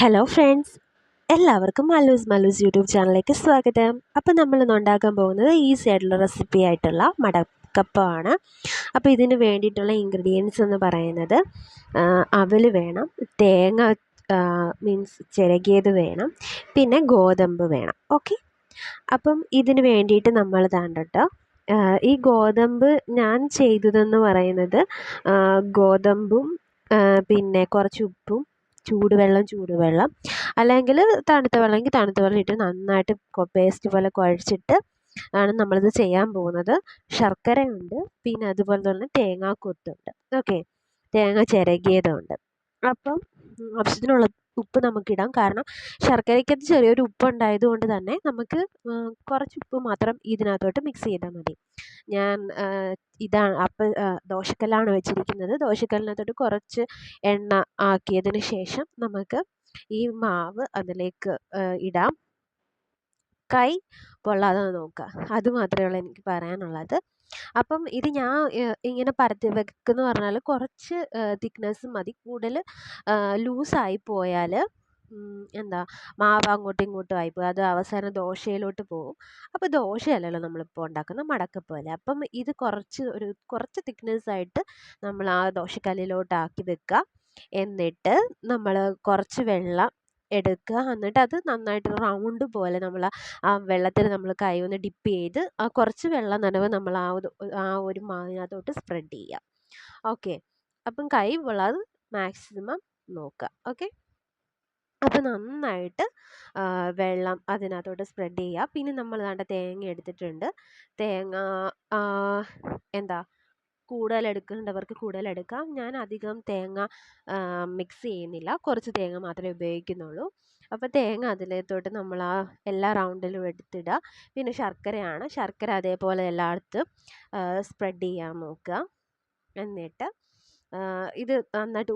Hello friends, എല്ലാവർക്കും Mallus YouTube ചാനലിലേക്ക് സ്വാഗതം. അപ്പോൾ നമ്മളിന്ന് ഉണ്ടാക്കാൻ പോകുന്നത് ഈസി ആയിട്ടുള്ള റെസിപ്പി ആയിട്ടുള്ള മടക്കപ്പമാണ്. അപ്പോൾ ഇതിന് വേണ്ടിയിട്ടുള്ള ഇൻഗ്രീഡിയൻസ് എന്ന് പറയുന്നത് അവൽ വേണം, തേങ്ങ മീൻസ് ചിരകിയത് വേണം, പിന്നെ ഗോതമ്പ് വേണം. ഓക്കെ, അപ്പം ഇതിന് വേണ്ടിയിട്ട് നമ്മൾ താണ്ടട്ടോ ഈ ഗോതമ്പ് ഞാൻ ചെയ്തതെന്ന് പറയുന്നത് ഗോതമ്പും പിന്നെ കുറച്ച് ഉപ്പും ചൂടുവെള്ളം അല്ലെങ്കിൽ തണുത്ത വെള്ളമെങ്കിൽ തണുത്ത വെള്ളം ഇട്ട് നന്നായിട്ട് പേസ്റ്റ് പോലെ കുഴച്ചിട്ട് ആണ് നമ്മളിത് ചെയ്യാൻ പോകുന്നത്. ശർക്കരയുണ്ട്, പിന്നെ അതുപോലെ തന്നെ തേങ്ങാക്കൊത്തുണ്ട്. ഓക്കെ, തേങ്ങ ചിരകിയതുണ്ട്. അപ്പം ആവശ്യത്തിനുള്ള ഉപ്പ് നമുക്കിടാം. കാരണം ശർക്കരയ്ക്കകത്ത് ചെറിയൊരു ഉപ്പ് ഉണ്ടായത് കൊണ്ട് തന്നെ നമുക്ക് കുറച്ച് ഉപ്പ് മാത്രം ഇതിനകത്തോട്ട് മിക്സ് ചെയ്താൽ മതി. ഞാൻ ഇതാണ് ദോശക്കല്ലാണ് വെച്ചിരിക്കുന്നത്. ദോശക്കല്ലിനകത്തോട്ട് കുറച്ച് എണ്ണ ആക്കിയതിന് ശേഷം നമുക്ക് ഈ മാവ് അതിലേക്ക് ഇടാം. കൈ പൊള്ളാതെ നോക്കുക. അത് മാത്രമേ ഉള്ളൂ എനിക്ക് പറയാനുള്ളത്. അപ്പം ഇത് ഞാൻ ഇങ്ങനെ പരത്തി വെക്കുന്നു പറഞ്ഞാൽ കുറച്ച് തിക്നെസ് മതി. കൂടുതൽ ലൂസായി പോയാൽ എന്താ മാവ് അങ്ങോട്ടും ഇങ്ങോട്ടും ആയിപ്പോയി. അത് അവസാനം ദോശയിലോട്ട് പോകും. അപ്പോൾ ദോശയല്ലല്ലോ നമ്മളിപ്പോൾ ഉണ്ടാക്കുന്ന മടക്കപ്പോലെ. അപ്പം ഇത് കുറച്ച് തിക്നെസ് ആയിട്ട് നമ്മൾ ആ ദോശക്കല്ലിലോട്ട് ആക്കി വെക്കുക. എന്നിട്ട് നമ്മൾ കുറച്ച് വെള്ളം എടുക്കുക. എന്നിട്ട് അത് നന്നായിട്ട് റൗണ്ട് പോലെ നമ്മൾ ആ വെള്ളത്തിൽ നമ്മൾ കൈ ഒന്ന് ഡിപ്പ് ചെയ്ത് ആ കുറച്ച് വെള്ളം നനവ് നമ്മൾ ആ ഒരു മാവിനകത്തോട്ട് സ്പ്രെഡ് ചെയ്യുക. ഓക്കെ, അപ്പം കൈ പൊള്ളാതെ മാക്സിമം നോക്കുക. ഓക്കെ, അപ്പം നന്നായിട്ട് വെള്ളം അതിനകത്തോട്ട് സ്പ്രെഡ് ചെയ്യുക. പിന്നെ നമ്മൾ വേണ്ട തേങ്ങ എടുത്തിട്ടുണ്ട്. തേങ്ങ എന്താ കൂടുതൽ എടുക്കേണ്ടവർക്ക് കൂടുതൽ എടുക്കാം. ഞാൻ അധികം തേങ്ങ മിക്സ് ചെയ്യുന്നില്ല, കുറച്ച് തേങ്ങ മാത്രമേ ഉപയോഗിക്കുന്നുള്ളൂ. അപ്പോൾ തേങ്ങ അതിലേത്തോട്ട് നമ്മൾ ആ എല്ലാ റൗണ്ടിലും എടുത്തിടുക. പിന്നെ ശർക്കര അതേപോലെ എല്ലായിടത്തും സ്പ്രെഡ് ചെയ്യാൻ നോക്കുക. എന്നിട്ട് ഇത്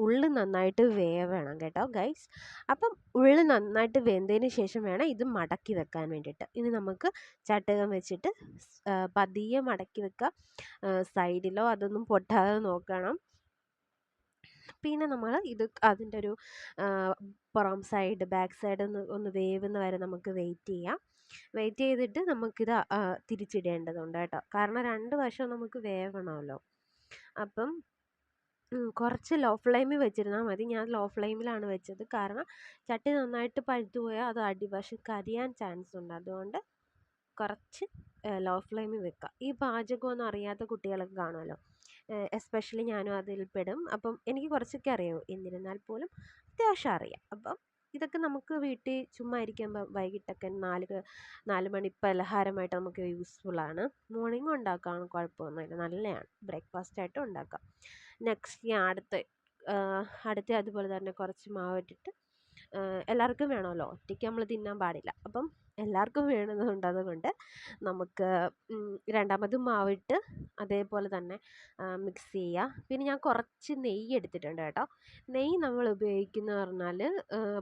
ഉള്ളി നന്നായിട്ട് വേവണം കേട്ടോ ഗൈസ്. അപ്പം ഉള്ളി നന്നായിട്ട് വെന്തതിന് ശേഷം വേണം ഇത് മടക്കി വെക്കാൻ വേണ്ടിയിട്ട്. ഇനി നമുക്ക് ചട്ടുകം വെച്ചിട്ട് പതിയെ മടക്കി വെക്കുക. സൈഡിലോ അതൊന്നും പൊട്ടാതെ നോക്കണം. പിന്നെ നമ്മൾ അതിൻ്റെ ഒരു പുറം സൈഡ് ബാക്ക് സൈഡ് ഒന്ന് വേവുന്ന വരെ നമുക്ക് വെയിറ്റ് ചെയ്യാം. വെയിറ്റ് ചെയ്തിട്ട് നമുക്കിത് തിരിച്ചിടേണ്ടതുണ്ട് കേട്ടോ. കാരണം രണ്ട് വശവും നമുക്ക് വേവണമല്ലോ. അപ്പം കുറച്ച് ലോ ഫ്ലെയിമിൽ വെച്ചിരുന്നാൽ മതി. ഞാൻ ലോ ഫ്ലെയിമിലാണ് വെച്ചത്. കാരണം ചട്ടി നന്നായിട്ട് പഴുത്തു പോയാൽ അത് അടിവശം കരിയാൻ ചാൻസ് ഉണ്ട്. അതുകൊണ്ട് കുറച്ച് ലോ ഫ്ലെയിമിൽ വെക്കുക. ഈ പാചകമൊന്നും അറിയാത്ത കുട്ടികളൊക്കെ കാണുമല്ലോ, എസ്പെഷ്യലി ഞാനും അതിൽ പെടും. അപ്പം എനിക്ക് കുറച്ചൊക്കെ അറിയാമോ, എന്നിരുന്നാൽ പോലും അത്യാവശ്യം അറിയാം. അപ്പം ഇതൊക്കെ നമുക്ക് വീട്ടിൽ ചുമ്മാ ഇരിക്കുമ്പോൾ വൈകിട്ടൊക്കെ 4 മണി പലഹാരമായിട്ട് നമുക്ക് യൂസ്ഫുള്ളാണ്. മോർണിംഗ് ഉണ്ടാക്കാം, കുഴപ്പമൊന്നുമില്ല, നല്ലതാണ്. ബ്രേക്ക്ഫാസ്റ്റായിട്ടും ഉണ്ടാക്കാം. നെക്സ്റ്റ് ഞാൻ അടുത്ത അതുപോലെ തന്നെ കുറച്ച് മാവ് ഇട്ടിട്ട് എല്ലാവർക്കും വേണമല്ലോ, ഒറ്റയ്ക്ക് നമ്മൾ തിന്നാൻ പാടില്ല. അപ്പം എല്ലാവർക്കും വേണമെന്നുണ്ട്. അതുകൊണ്ട് നമുക്ക് രണ്ടാമതും മാവിട്ട് അതേപോലെ തന്നെ മിക്സ് ചെയ്യുക. പിന്നെ ഞാൻ കുറച്ച് നെയ്യ് എടുത്തിട്ടുണ്ട് കേട്ടോ. നെയ്യ് നമ്മൾ ഉപയോഗിക്കുന്ന പറഞ്ഞാൽ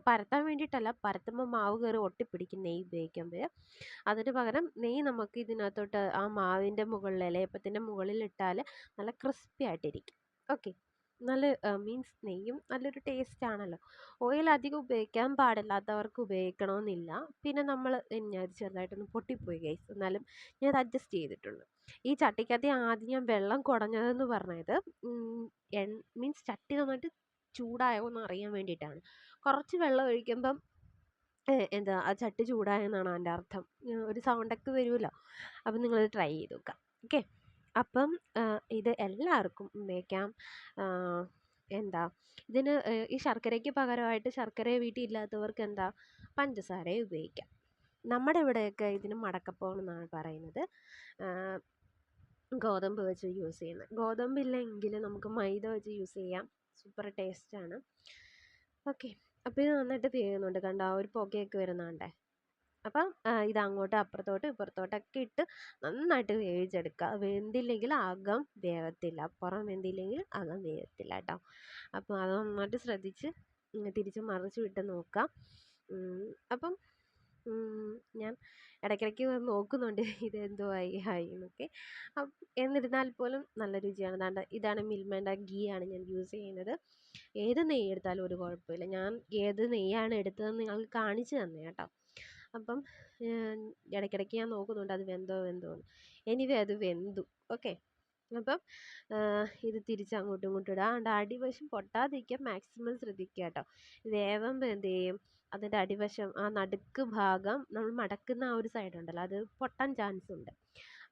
പരത്താൻ വേണ്ടിയിട്ടല്ല, പരത്തുമ്പോൾ മാവ് കയറി ഒട്ടിപ്പിടിക്കും നെയ്യ് ഉപയോഗിക്കുമ്പോൾ. അതിന് പകരം നെയ്യ് നമുക്ക് ഇതിനകത്തോട്ട് ആ മാവിൻ്റെ മുകളിൽ ഇലയപ്പത്തിൻ്റെ മുകളിൽ ഇട്ടാൽ നല്ല ക്രിസ്പി ആയിട്ടിരിക്കും. ഓക്കെ, നല്ല മീൻസ് നെയ്യും നല്ലൊരു ടേസ്റ്റ് ആണല്ലോ. ഓയിൽ അധികം ഉപയോഗിക്കാൻ പാടില്ലാത്തവർക്ക് ഉപയോഗിക്കണമെന്നില്ല. പിന്നെ ഞാൻ ചെറുതായിട്ടൊന്ന് പൊട്ടിപ്പോയി ഗൈസ്, എന്നാലും ഞാൻ അത് അഡ്ജസ്റ്റ് ചെയ്തിട്ടുണ്ട്. ഈ ചട്ടിക്കകത്ത് ആദ്യം ഞാൻ വെള്ളം കുടഞ്ഞതെന്ന് പറഞ്ഞത് മീൻസ് ചട്ടി നന്നായിട്ട് ചൂടായോ എന്ന് അറിയാൻ വേണ്ടിയിട്ടാണ്. കുറച്ച് വെള്ളം ഒഴിക്കുമ്പം എന്താ ആ ചട്ടി ചൂടായെന്നാണ് അതിൻ്റെ അർത്ഥം. ഒരു സൗണ്ടൊക്കെ വരുമല്ലോ. അപ്പം നിങ്ങളത് ട്രൈ ചെയ്ത് നോക്കാം. ഓക്കെ, അപ്പം ഇത് എല്ലാവർക്കും ഉപയോഗിക്കാം. എന്താ ഇതിന് ഈ ശർക്കരയ്ക്ക് പകരമായിട്ട് ശർക്കര വീട്ടിൽ ഇല്ലാത്തവർക്ക് പഞ്ചസാരയും ഉപയോഗിക്കാം. നമ്മുടെ ഇവിടെയൊക്കെ ഇതിന് മടക്കപ്പം എന്നാണ് പറയുന്നത്. ഗോതമ്പ് വെച്ച് യൂസ് ചെയ്യുന്നത്. ഗോതമ്പില്ലെങ്കിൽ നമുക്ക് മൈദ വെച്ച് യൂസ് ചെയ്യാം. സൂപ്പർ ടേസ്റ്റാണ്. ഓക്കെ, അപ്പോൾ ഇത് നന്നായിട്ട് വേകുന്നുണ്ട്. കണ്ടോ, ആ ഒരു പുകയൊക്കെ വരുന്നുണ്ടേ. അപ്പം ഇത് അങ്ങോട്ടും അപ്പുറത്തോട്ടും ഇപ്പുറത്തോട്ടൊക്കെ ഇട്ട് നന്നായിട്ട് വേവിച്ചെടുക്കുക. വെന്തില്ലെങ്കിൽ അകം വേവത്തില്ല, പുറം വെന്തില്ലെങ്കിൽ അകം വേവത്തില്ല കേട്ടോ. അപ്പോൾ അത് നന്നായിട്ട് ശ്രദ്ധിച്ച് തിരിച്ച് മറിച്ച് വിട്ട് നോക്കാം. അപ്പം ഞാൻ ഇടയ്ക്കിടയ്ക്ക് നോക്കുന്നുണ്ട് ഇതെന്തോ ആയി എന്നൊക്കെ. എന്നിരുന്നാൽ പോലും നല്ല രുചിയാണ്. ദാണ്ട ഇതാണ് മിൽമേൻ്റെ ഗീ ആണ് ഞാൻ യൂസ് ചെയ്യുന്നത്. ഏത് നെയ്യ് എടുത്താലും ഒരു കുഴപ്പമില്ല. ഞാൻ ഏത് നെയ്യാണ് എടുത്തതെന്ന് നിങ്ങൾക്ക് കാണിച്ചു തന്നെ കേട്ടോ. അപ്പം ഇടയ്ക്കിടയ്ക്ക് ഞാൻ നോക്കുന്നുണ്ട് അത് വെന്തോ എനിവേ അത് വെന്തു. ഓക്കെ, അപ്പം ഇത് തിരിച്ചങ്ങോട്ടും ഇങ്ങോട്ടും ഇടുക. അതുകൊണ്ട് അടിവശം പൊട്ടാതിരിക്കാൻ മാക്സിമം ശ്രദ്ധിക്കുക കേട്ടോ. വേവുമ്പോൾ എന്ത് ചെയ്യും, അതിൻ്റെ അടിവശം ആ നടുക്ക് ഭാഗം നമ്മൾ മടക്കുന്ന ആ ഒരു സൈഡ് ഉണ്ടല്ലോ, അത് പൊട്ടാൻ ചാൻസ് ഉണ്ട്.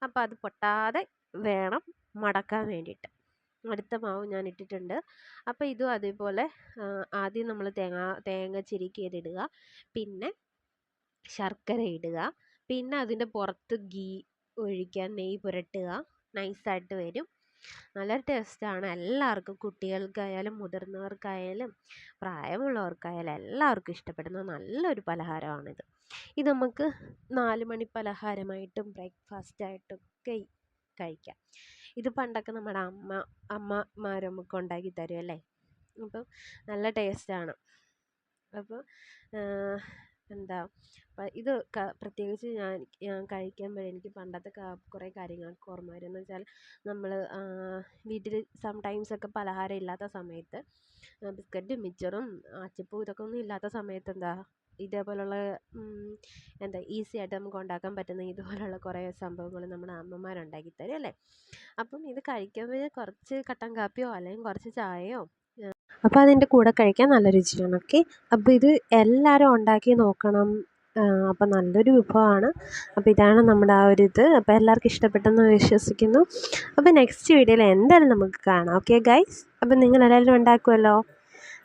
അപ്പോൾ അത് പൊട്ടാതെ വേണം മടക്കാൻ വേണ്ടിയിട്ട്. അടുത്ത മാവ് ഞാൻ ഇട്ടിട്ടുണ്ട്. അപ്പോൾ ഇതും അതേപോലെ ആദ്യം നമ്മൾ തേങ്ങ ചിരകിയതിടുക, പിന്നെ ശർക്കര ഇടുക, പിന്നെ അതിൻ്റെ പുറത്ത് ഗീ ഒഴിക്കാൻ, നെയ്യ് പുരട്ടുക. നൈസായിട്ട് വരും. നല്ല ടേസ്റ്റാണ്. എല്ലാവർക്കും, കുട്ടികൾക്കായാലും മുതിർന്നവർക്കായാലും പ്രായമുള്ളവർക്കായാലും എല്ലാവർക്കും ഇഷ്ടപ്പെടുന്ന നല്ലൊരു പലഹാരമാണിത്. ഇത് നമുക്ക് 4 മണി പലഹാരമായിട്ടും ബ്രേക്ക്ഫാസ്റ്റായിട്ടും ഒക്കെ കഴിക്കാം. ഇത് പണ്ടൊക്കെ നമ്മുടെ അമ്മമാർ നമുക്ക് ഉണ്ടാക്കി തരും അല്ലേ. അപ്പം നല്ല ടേസ്റ്റാണ്. അപ്പോൾ എന്താ ഇത് പ്രത്യേകിച്ച് ഞാൻ കഴിക്കുമ്പോൾ എനിക്ക് പണ്ടത്തെ കുറേ കാര്യങ്ങളൊക്കെ ഓർമ്മ വരും. എന്ന് വെച്ചാൽ നമ്മൾ വീട്ടിൽ സംടൈംസ് ഒക്കെ പലഹാരം ഇല്ലാത്ത സമയത്ത് ബിസ്ക്കറ്റും മിച്ചറും അച്ചപ്പവും ഇതൊക്കെ ഒന്നും ഇല്ലാത്ത സമയത്ത് ഇതേപോലുള്ള ഈസി ആയിട്ട് നമുക്ക് ഉണ്ടാക്കാൻ പറ്റുന്ന ഇതുപോലുള്ള കുറേ സംഭവങ്ങൾ നമ്മുടെ അമ്മമാരുണ്ടാക്കി തരും അല്ലേ. അപ്പം ഇത് കഴിക്കുമ്പോൾ കുറച്ച് കട്ടൻ കാപ്പിയോ അല്ലെങ്കിൽ കുറച്ച് ചായയോ അപ്പോൾ അതിൻ്റെ കൂടെ കഴിക്കാൻ നല്ല രുചിയാണ്. ഓക്കെ, അപ്പോൾ ഇത് എല്ലാവരും ഉണ്ടാക്കി നോക്കണം. അപ്പോൾ നല്ലൊരു വിഭവമാണ്. അപ്പോൾ ഇതാണ് നമ്മുടെ ആ ഒരു ഇത്. അപ്പോൾ എല്ലാവർക്കും ഇഷ്ടപ്പെട്ടെന്ന് വിശ്വസിക്കുന്നു. അപ്പോൾ നെക്സ്റ്റ് വീഡിയോയിൽ എന്തായാലും നമുക്ക് കാണാം. ഓക്കെ ഗൈസ്, അപ്പോൾ നിങ്ങളെല്ലാവരും ഉണ്ടാക്കുമല്ലോ.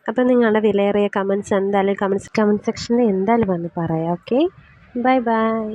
അപ്പോൾ നിങ്ങളുടെ വിലയേറിയ കമൻറ്റ്സ് എന്തായാലും കമൻറ്റ് സെക്ഷനിൽ എന്തായാലും വന്ന് പറയാം. Okay, bye bye.